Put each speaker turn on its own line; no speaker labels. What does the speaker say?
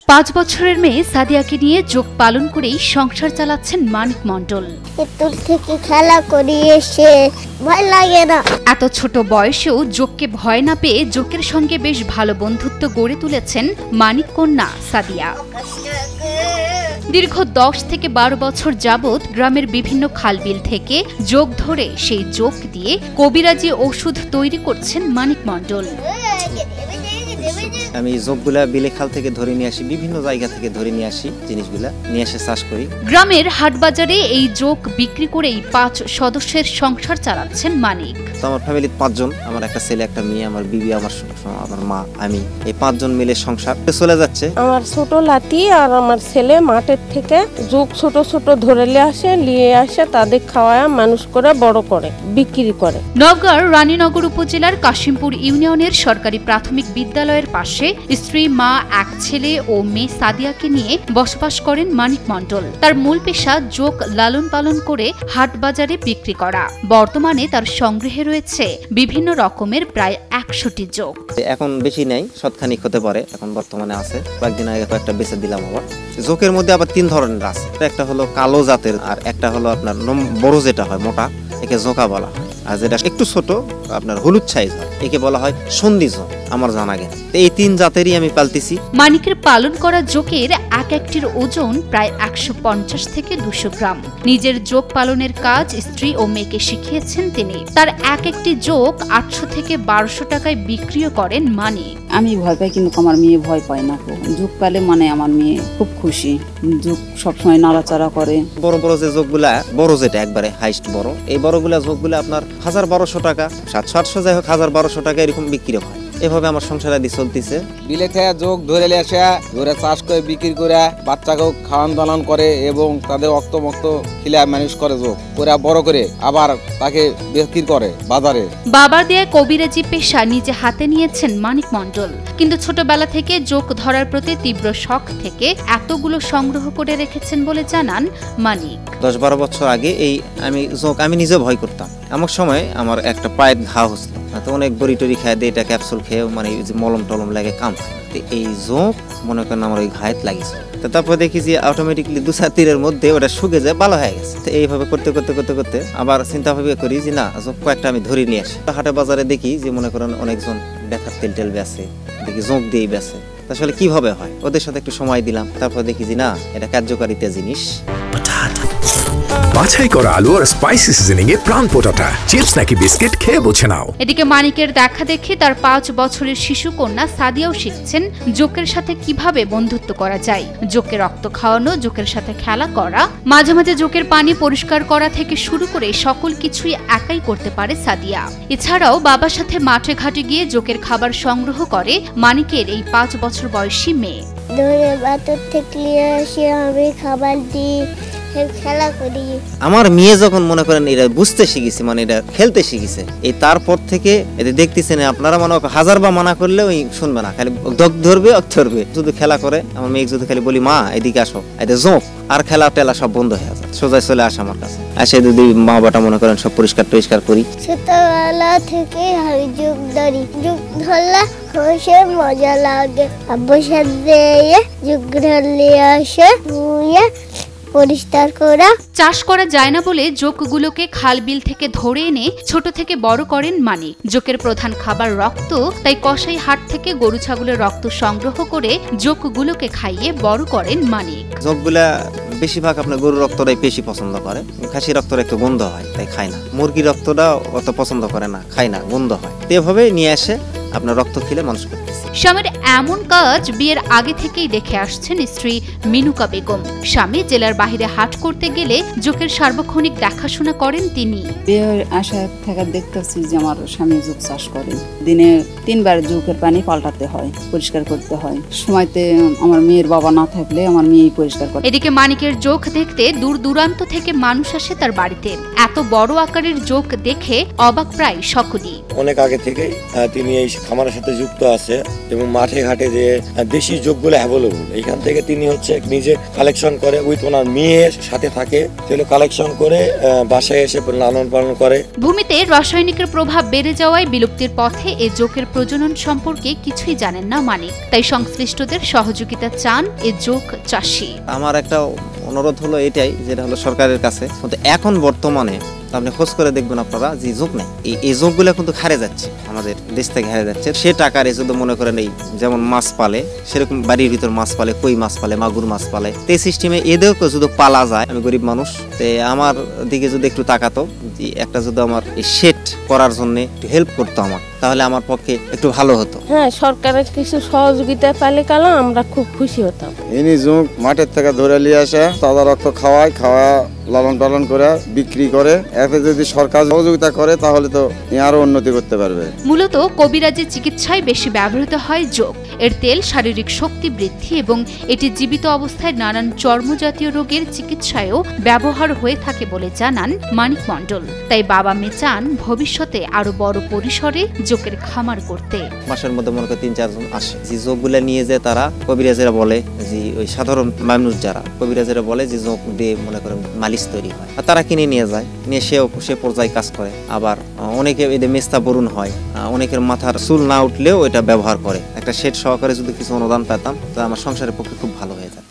5 বছরের মেয়ে সাদিয়াকে নিয়ে যোগ পালন করেই সংসার চালাচ্ছেন মানিক মণ্ডল।
পুতুল থেকে খেলা করি এসে ভয় লাগে না।
এত ছোট বয়সেও যোগকে ভয় না পেয়ে যোগের সঙ্গে বেশ ভালো বন্ধুত্ব গড়ে তুলেছেন মানিক কন্যা সাদিয়া। দীর্ঘ 10 থেকে 12 বছর যাবৎ গ্রামের বিভিন্ন খালবিল থেকে যোগ ধরে সেই যোগ দিয়ে কবিরাজি ওষুধ তৈরি করছেন মানিক মণ্ডল।
আমি যোগগুলা বিলে খাল থেকে ধরে নিয়ে আসি, বিভিন্ন জায়গা থেকে ধরে নিয়ে আসি, জিনিসগুলা নিয়ে এসে চাষ করি। গ্রামের
হাটবাজারে এই যোগ বিক্রি করেই 5 সদস্যের সংসার চালাচ্ছেন মানিক।
আমার ফ্যামিলি 5 জন, আমার একটা ছেলে একটা মেয়ে, আমার বিবি, আমার মা, আমি, এই 5 জন মিলে সংসার চলে যাচ্ছে।
আমার ছোট লাতি আর আমার ছেলে মাঠের থেকে যোগ ছোট ছোট ধরে নিয়ে আসে তাদের খাওয়ায় মানুষ করে বড় করে বিক্রি করে।
নওগাঁর রানীনগর উপজেলার কাশিমপুর ইউনিয়নের সরকারি প্রাথমিক বিদ্যালয়ের পাশে স্ত্রী, মা, এক ছেলে ও মেয়ে সাদিয়াকে নিয়ে বসবাস করেন মানিক মণ্ডল। তার মূল পেশা যোগ লালন পালন করে হাট বাজারে বিক্রি করা। বর্তমানে তার সংগ্রহে রয়েছে বিভিন্ন রকমের প্রায় 100টি যোগ।
এখন বেশি নাই, শতখানিক হতে পারে, এখন বর্তমানে আছে। কয়েকদিন আগে কয়েকটা বেচে দিলাম। আবার যোগের মধ্যে আবার 3 ধরনের আছে। একটা হলো কালো জাতের, আর একটা হলো আপনার বড় যেটা হয় মোটা, একে জোকা বলা হয়। আর যেটা একটু ছোট আপনার হলুদ সাইজ হয়, একে বলা হয় সন্ধি যোগ। আমার জানা গেছে এই 3 জাতেরই আমি পালতেছি।
মানিকের পালন করা যোগের এক একটির ওজন প্রায় 150 থেকে 200 গ্রাম। নিজের যোগ পালনের কাজ স্ত্রী ও মেয়েকে শিখিয়েছেন তিনি। তার এক একটি যোগ 800 থেকে 1200 টাকায় বিক্রিও করেন মানিক।
আমি ভয় পাই, কিন্তু আমার মেয়ে ভয় পায় না। যোগ পালে মানে আমার মেয়ে খুব খুশি। যোগ সবসময় নাড়াচাড়া করে।
বড় বড় যে যোগগুলা, বড় যেটা একবারে হাইস্ট বড়, এই বড়গুলা যোগগুলা আপনার 1000-1200 টাকা, 700-800 যাই হোক 1000-1200 টাকা এরকম বিক্রি হয়। এভাবে আমার সংসার আদি চলতেছে।
বিলে থেকে যোগ ধরে আসে, ধরে চাষ করে বিক্রি করে বাচ্চাকেও খাওয়ান দালান করে এবং তাদের রক্ত খিলা মানুষ করে যোগ করে বড় করে আবার তাকে বিক্রি করে বাজারে।
বাবার দেয়া কবিরাজি পেশা নিজে হাতে নিয়েছেন মানিক মণ্ডল, কিন্তু ছোটবেলা থেকে যোগ ধরার প্রতি তীব্র শখ থেকে এতগুলো সংগ্রহ করে রেখেছেন বলে জানান মানিক।
10-12 বছর আগে আমি নিজে ভয় করতাম। এমন সময় আমার একটা পায়ের ঘা হচ্ছিল, তো অনেক বড়ি টরি খায় দিয়ে এটা ক্যাপসুল খেয়ে মানে মলম টলম লাগে কাম। এই যোগ মনে করেন আমার ওই ঘায়েত লাগিয়েছিল। তারপর দেখি যে অটোমেটিকলি 2-4 দিনের মধ্যে ওটা শুকে যায়, ভালো হয়ে গেছে। তো এইভাবে করতে আবার চিন্তা ভাবনা করি যে না, যোগ কয়েকটা আমি ধরে নিয়ে আসি। হাটে বাজারে দেখি যে মনে করেন অনেকজন ব্যথার তেল বেচে, দেখি যোগ দিয়েই বেচে। আসলে কিভাবে হয়, ওদের সাথে একটু সময় দিলাম। তারপর দেখি যে না, এটা কার্যকারিতা জিনিস।
বাছাই করা আলু আর স্পাইসি সিজনিং এ প্রাণ পোটাটা চিপস নাকি বিস্কিট খেয়ে বুঝে নাও।
এদিকে মানিকের দেখা দেখে তার 5 বছরের শিশু কন্যা সাদিয়াও শিখছেন যোগের সাথে কিভাবে বন্ধুত্ব করা যায়। যোগকে রক্ত খাওয়ানো, যোগের সাথে খেলা করা, মাঝে মাঝে যোগের পানি পরিষ্কার করা থেকে শুরু করে সকল কিছুই একাই করতে পারে সাদিয়া। এছাড়াও বাবার সাথে মাঠে ঘাটে গিয়ে যোগের খাবার সংগ্রহ করে মানিকের এই 5 বছর বয়সী মেয়ে।
ধরে বাতর থেকে এসে আমি খাবার দিই, খেলা করি।
আমার মেয়ে যখন মনে করেন এটা বুঝতে শিখেছে, মানে এটা খেলতে শিখেছে, এই তারপর থেকে এতে দেখতেছেন আপনারা মনে 1000 বার মানা করলেও শুনবে না, খালি ধরবে শুধু খেলা করে। আমার মেয়ে যদি খালি বলি মা এদিকে আসো, এতে জোঁক আর খেলা টেলা সব বন্ধ হয়ে যায়, সোজা চলে আসে আমার কাছে। আসে যদি মা বাবাটা মনে করেন সব পরিষ্কার করি।
ছোটবেলা থেকে আমি যোগ ধরি, যোগ ধরলে খুশি মজা লাগে। আব্বুর সাথে যোগ ধরলে আসে পরিষ্কার করা।
চাষ করা যায় না বলে যোগগুলোকে খাল বিল থেকে ধরে এনে ছোট থেকে বড় করেন মানিক। যোগের প্রধান খাবার রক্ত, তাই কসাই হাট থেকে গরু ছাগলের রক্ত সংগ্রহ করে যোগগুলোকে খাইয়ে বড় করেন মানিক।
যোগগুলা বেশিরভাগ আপনার গরুর রক্তটাই বেশি পছন্দ করে। খাসি রক্তটা একটু গন্ধ হয়, তাই খায় না। মুরগির রক্তটা অত পছন্দ করে না, খায় না, গন্ধ হয়। এভাবে নিয়ে আসে আপনার রক্ত খেলে মানুষ করতেছে।
স্বামীর এমন কাজ বিয়ের আগে থেকেই দেখে আসছেন স্ত্রী মিনুকা বেগম। স্বামী জেলার বাইরে হাট করতে গেলে যোগের সার্বক্ষণিক দেখাশোনা করেন তিনি।
বিয়ের আশা থাকা দেখতেছি যে আমার স্বামী যোগ চাষ করে। দিনে 3 বার যোগের পানি পাল্টাতে হয়, পরিষ্কার করতে হয়। সময়তে আমার মেয়ের বাবা না থাকলে আমার মেয়েই পরিষ্কার করে।
এদিকে মানিকের যোগ দেখতে দূর দূরান্ত থেকে মানুষ আসে তার বাড়িতে। এত বড় আকারের যোগ দেখে অবাক প্রায় সকলেই।
অনেক আগে থেকেই তিনি এই খামারের সাথে যুক্ত আছে এবং মাঠে ঘাটে যে দেশি যোগগুলো অ্যাভেলেবল, এখান থেকে তিনি হচ্ছে নিজে কালেকশন করে, উইথ ওনার মেয়ের সাথে থাকে, কালেকশন করে বাসায় এসে লালন পালন করে।
ভূমিতে রাসায়নিকের প্রভাব বেড়ে যাওয়ায় বিলুপ্তির পথে এ যোগের প্রজনন সম্পর্কে কিছুই জানেন না মানিক। তাই সংশ্লিষ্টদের সহযোগিতা চান এ যোগ চাষী।
আমার একটা অনুরোধ হলো এটাই, যেটা হলো সরকারের কাছে, কিন্তু এখন বর্তমানে আপনি খোঁজ করে দেখবেন আপনারা যে যোগ নেই, এই যোগগুলো কিন্তু হারে যাচ্ছে, আমাদের দেশ থেকে হারে যাচ্ছে। সে টাকার শুধু মনে করেন এই যেমন মাছ পালে, সেরকম বাড়ির ভিতর মাছ পালে, কই মাছ পালে, মাগুর মাছ পালে, এই সিস্টেমে এদেরকে যদি পালা যায়, আমি গরিব মানুষ, তে আমার দিকে যদি একটু তাকাতো, যে একটা যদি আমার এই শেড করার জন্য একটু হেল্প করতো আমার, তাহলে আমার পক্ষে একটু ভালো হতো।
হ্যাঁ, সরকারের কিছু সহযোগিতা পেলে কালা আমরা খুব খুশি হতাম।
ইনি যোগ মাঠের থেকে ধরে নিয়ে আসে, তাজা রক্ত খাওয়ায়, লালন পালন করে বিক্রি করে। এতে যদি সরকার সহযোগিতা করে তাহলে তো আরো উন্নতি করতে পারবে।
মূলত কবিরাজি চিকিৎসায় বেশি ব্যবহৃত হয় যোগ। এর তেল শারীরিক শক্তি বৃদ্ধি এবং এটি জীবিত অবস্থায় নানান চর্মজাতীয় রোগের চিকিৎসায়ও ব্যবহার হয়ে থাকে বলে জানান মানিক মণ্ডল। তাই বাবা মেয়ে চান ভবিষ্যতে আরো বড় পরিসরে যোগের খামার করতে।
মাসের মধ্যে মনে করে 3-4 জন আসে, যে যোগগুলা নিয়ে যায় তারা কবিরাজেরা বলে, যে ওই সাধারণ মানুষ যারা কবিরাজেরা বলে যে যোগ দিয়ে মনে করেন মালিশ তৈরি হয়, আর তারা কিনে নিয়ে যায়, নিয়ে সে পর্যায়ে কাজ করে। আবার অনেকে এদের মেস্তা বরুণ হয়, অনেকের মাথার চুল না উঠলেও এটা ব্যবহার করে। একটা সেট সহকারে যদি কিছু অনুদান পেতাম, তা আমার সংসারের পক্ষে খুব ভালো হয়ে যায়।